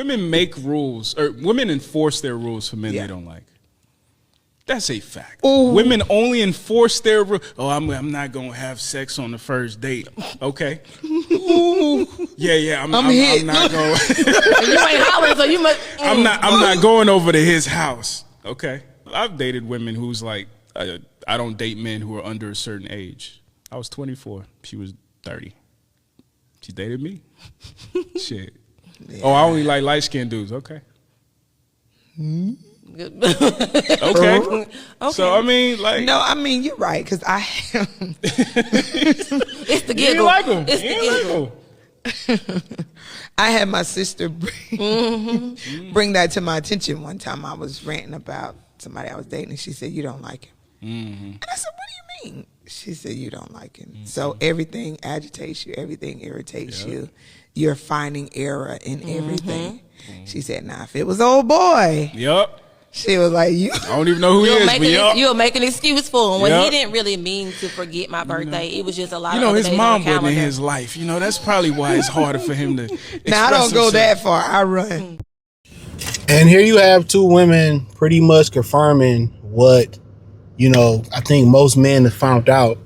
women make rules, or women enforce their rules for men they don't like. That's a fact. Ooh. Women only enforce their rules. Oh, I'm not gonna have sex on the first date. Okay. Ooh. Yeah. I'm not going. You ain't hollering, so you must. I'm not going over to his house. Okay. I've dated women who's like, I don't date men who are under a certain age. I was 24. She was 30. She dated me. Shit. Yeah. Oh, I only like light-skinned dudes. Okay. Okay. So I mean, like, no, I mean you're right because I am. It's the giggle. You like them. It's the giggle. I had my sister bring that to my attention one time. I was ranting about somebody I was dating, and she said, "You don't like him." And I said, "What do you mean?" She said, "You don't like him." So everything agitates you, everything irritates you. You're finding error in everything. She said, "Now, if it was old boy." Yep. She was like, "You." I don't even know who he is, but you'll make an excuse for him when he didn't really mean to forget my birthday. It was just a lot. His mom wasn't in his life. That's probably why it's harder for him to. Now I don't go that far. I run. And here you have two women pretty much confirming what, I think most men have found out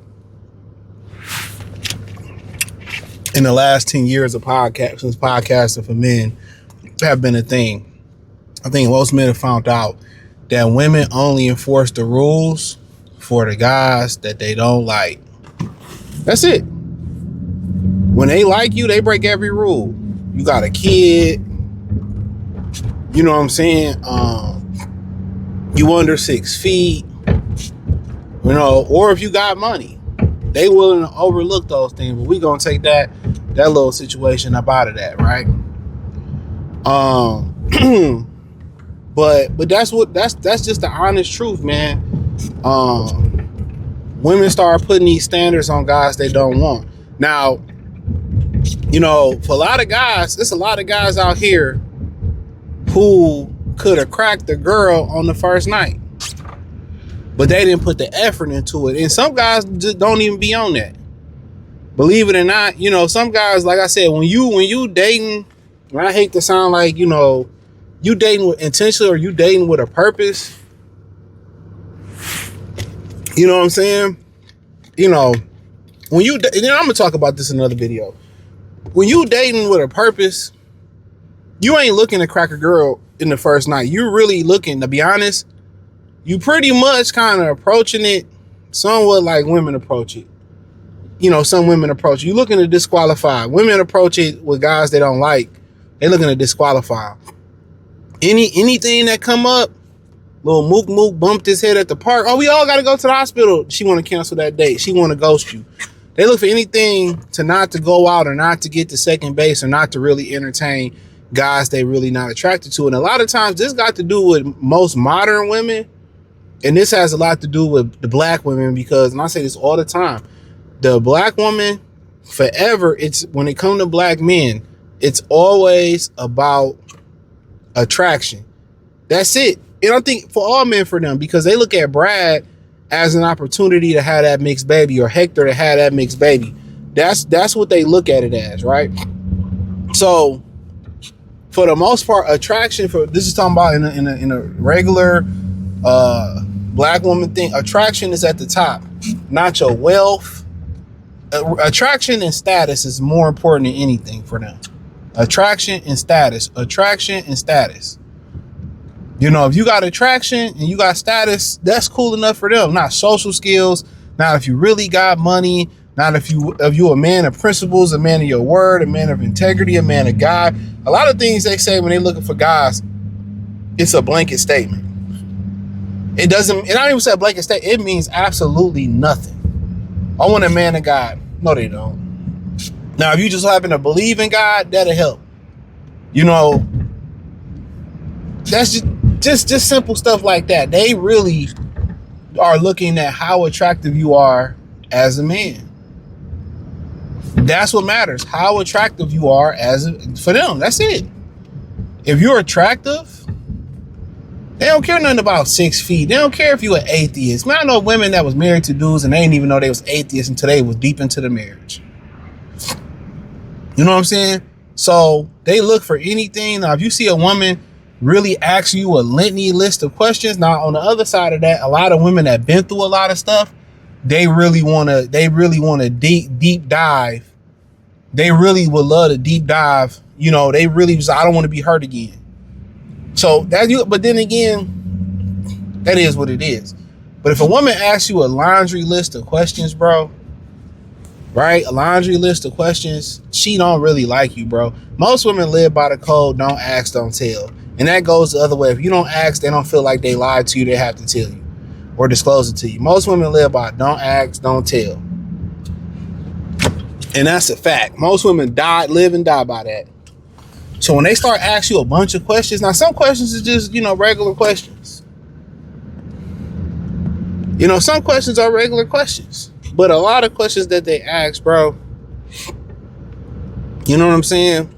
in the last 10 years of podcast, since podcasting for men have been a thing. I think most men have found out that women only enforce the rules for the guys that they don't like. That's it. When they like you, they break every rule. You got a kid, you know what I'm saying? You under 6 feet, or if you got money, they willing to overlook those things. But we gonna take that little situation up out of that, right? But that's just the honest truth, man. Women start putting these standards on guys they don't want. Now, for a lot of guys, there's a lot of guys out here who could have cracked the girl on the first night, but they didn't put the effort into it. And some guys just don't even be on that. Believe it or not, some guys, like I said, when you dating, and I hate to sound like, you dating with intention or you dating with a purpose. You know what I'm saying? When you, and I'm gonna talk about this in another video. When you dating with a purpose, you ain't looking to crack a girl in the first night. You're really looking, to be honest, you pretty much kind of approaching it somewhat like women approach it. Some women approach it. You're looking to disqualify. Women approach it with guys they don't like. They're looking to disqualify. Anything that come up, little mook bumped his head at the park. Oh, we all got to go to the hospital. She want to cancel that date. She want to ghost you. They look for anything to not to go out or not to get to second base or not to really entertain guys they really not attracted to. And a lot of times this got to do with most modern women. And this has a lot to do with the black women because, and I say this all the time, the black woman forever, when it comes to black men, it's always about attraction. That's it. And I think for all men, for them, because they look at Brad as an opportunity to have that mixed baby, or Hector to have that mixed baby. That's what they look at it as, right? So for the most part, attraction, for this is talking about in a regular black woman thing, attraction is at the top, not your wealth. Attraction and status is more important than anything for them. Attraction and status. If you got attraction and you got status, that's cool enough for them. Not social skills, not if you really got money, not if you a man of principles, a man of your word, a man of integrity, a man of God. A lot of things they say when they're looking for guys, it's a blanket statement. It don't even say a blanket statement. It means absolutely nothing. I want a man of God. No, they don't. Now, if you just happen to believe in God, that'll help. That's just simple stuff like that. They really are looking at how attractive you are as a man. That's what matters. How attractive you are for them. That's it. If you're attractive, they don't care nothing about 6 feet. They don't care if you're an atheist. Man, I know women that was married to dudes and they didn't even know they was atheists until they was deep into the marriage. You know what I'm saying? So they look for anything. Now, if you see a woman really ask you a litany list of questions, now on the other side of that, a lot of women that been through a lot of stuff, they really want to deep dive. They really would love to deep dive. You know, they really was, I don't want to be hurt again. So but then again, that is what it is. But if a woman asks you a laundry list of questions, bro, right? A laundry list of questions, she don't really like you, bro. Most women live by the code, don't ask, don't tell. And that goes the other way. If you don't ask, they don't feel like they lied to you, they have to tell you or disclose it to you. Most women live by don't ask, don't tell. And that's a fact. Most women live and die by that. So when they start asking you a bunch of questions, now some questions is just, regular questions. Some questions are regular questions. But a lot of questions that they ask, bro, you know what I'm saying?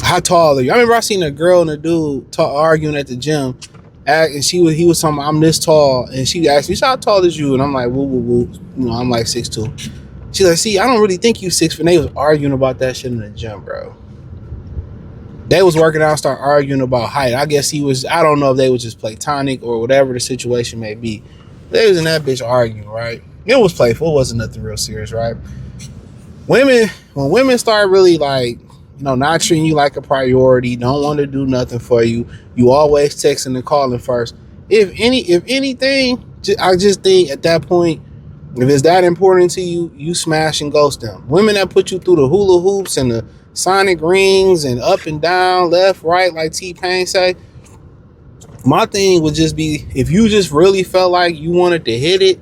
How tall are you? I remember I seen a girl and a dude arguing at the gym. And he was talking about, I'm this tall. And she asked me, how tall is you? And I'm like, woo, woo, woo. I'm like 6'2". She's like, see, I don't really think you 6'4". And they was arguing about that shit in the gym, bro. They was working out, start arguing about height. I guess I don't know if they was just platonic or whatever the situation may be. They was in that bitch arguing, right? It was playful. It wasn't nothing real serious, right? When women start really not treating you like a priority, don't want to do nothing for you, you always texting and calling first. If anything, I just think at that point, if it's that important to you, you smash and ghost them. Women that put you through the hula hoops and the sonic rings and up and down, left, right, like T-Pain say. My thing would just be, if you just really felt like you wanted to hit it,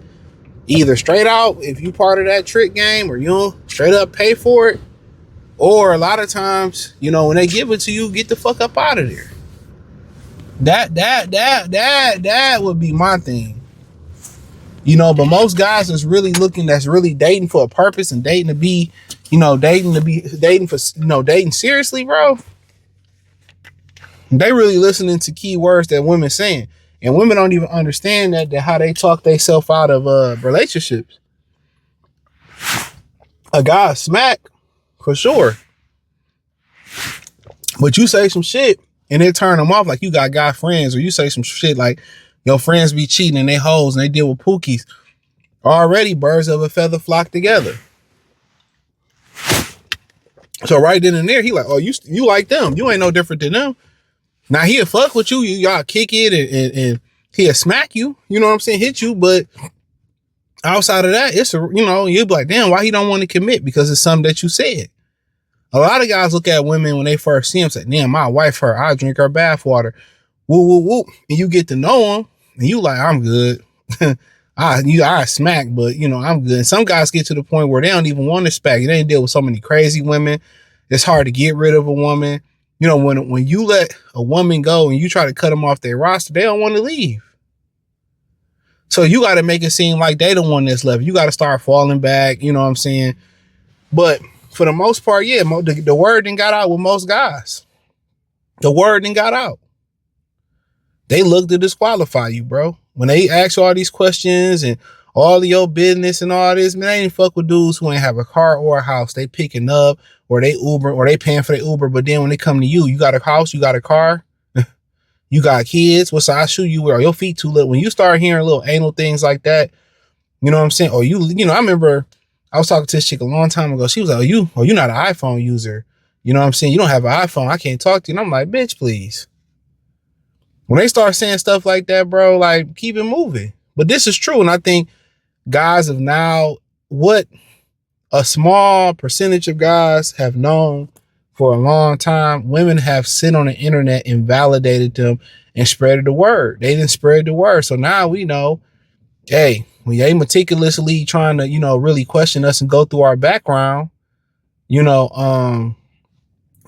either straight out, if you part of that trick game, or you straight up pay for it, or a lot of times, when they give it to you, get the fuck up out of there. That would be my thing. But most guys that's really dating for a purpose and dating seriously, bro. They really listening to key words that women saying. And women don't even understand that how they talk themselves out of relationships. A guy smack, for sure. But you say some shit and it turn them off, like you got guy friends, or you say some shit like your friends be cheating and they hoes and they deal with pookies. Already birds of a feather flock together. So right then and there, he like, oh, you like them. You ain't no different than them. Now he'll fuck with you. Y'all kick it and he'll smack you. You know what I'm saying? Hit you. But outside of that, it's you'll be like, damn, why he don't want to commit? Because it's something that you said. A lot of guys look at women when they first see them, say, damn, my wife, I drink her bath water. Woo, woo, woo. And you get to know them and you like, I'm good. I smack, but I'm good. And some guys get to the point where they don't even want to smack. They ain't deal with so many crazy women. It's hard to get rid of a woman. When you let a woman go and you try to cut them off their roster, they don't want to leave. So you got to make it seem like they the one that's left. You got to start falling back. You know what I'm saying? But for the most part, yeah, the word done got out with most guys. The word done got out. They look to disqualify you, bro. When they ask you all these questions and all of your business and all this, man, they ain't fuck with dudes who ain't have a car or a house. They picking up, or they Uber, or they paying for their Uber. But then when they come to you got a house, you got a car, you got kids. What size shoe you wear? Your feet too little. When you start hearing little anal things like that, you know what I'm saying? Or I remember I was talking to this chick a long time ago. She was like, you're not an iPhone user. You know what I'm saying? You don't have an iPhone. I can't talk to you. And I'm like, bitch, please. When they start saying stuff like that, bro, like, keep it moving. But this is true. And I think guys have now, what a small percentage of guys have known for a long time, women have sit on the internet and validated them and spread the word. They didn't spread the word. So now we know, hey, when they meticulously trying to, really question us and go through our background, we know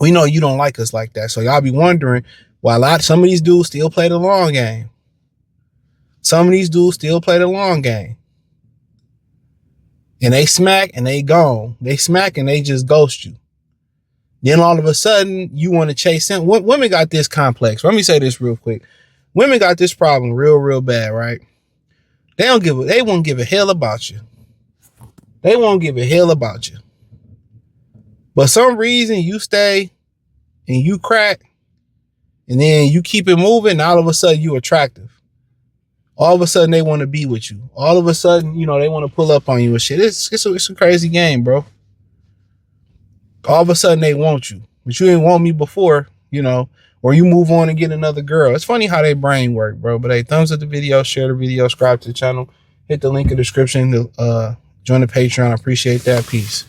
you don't like us like that. So y'all be wondering why some of these dudes still play the long game. Some of these dudes still play the long game. And they smack and they gone. They smack and they just ghost you. Then all of a sudden you want to chase them. Women got this complex. Let me say this real quick. Women got this problem real, real bad, right? They won't give a hell about you. They won't give a hell about you. But some reason you stay and you crack, and then you keep it moving, and all of a sudden you attractive. All of a sudden they want to be with you. All of a sudden, you know, they want to pull up on you and shit. It's a crazy game, bro. All of a sudden they want you, but you didn't want me before, you know, or you move on and get another girl. It's funny how they brain work, bro. But hey, thumbs up the video, share the video, subscribe to the channel, hit the link in the description to join the Patreon. I appreciate that. Peace.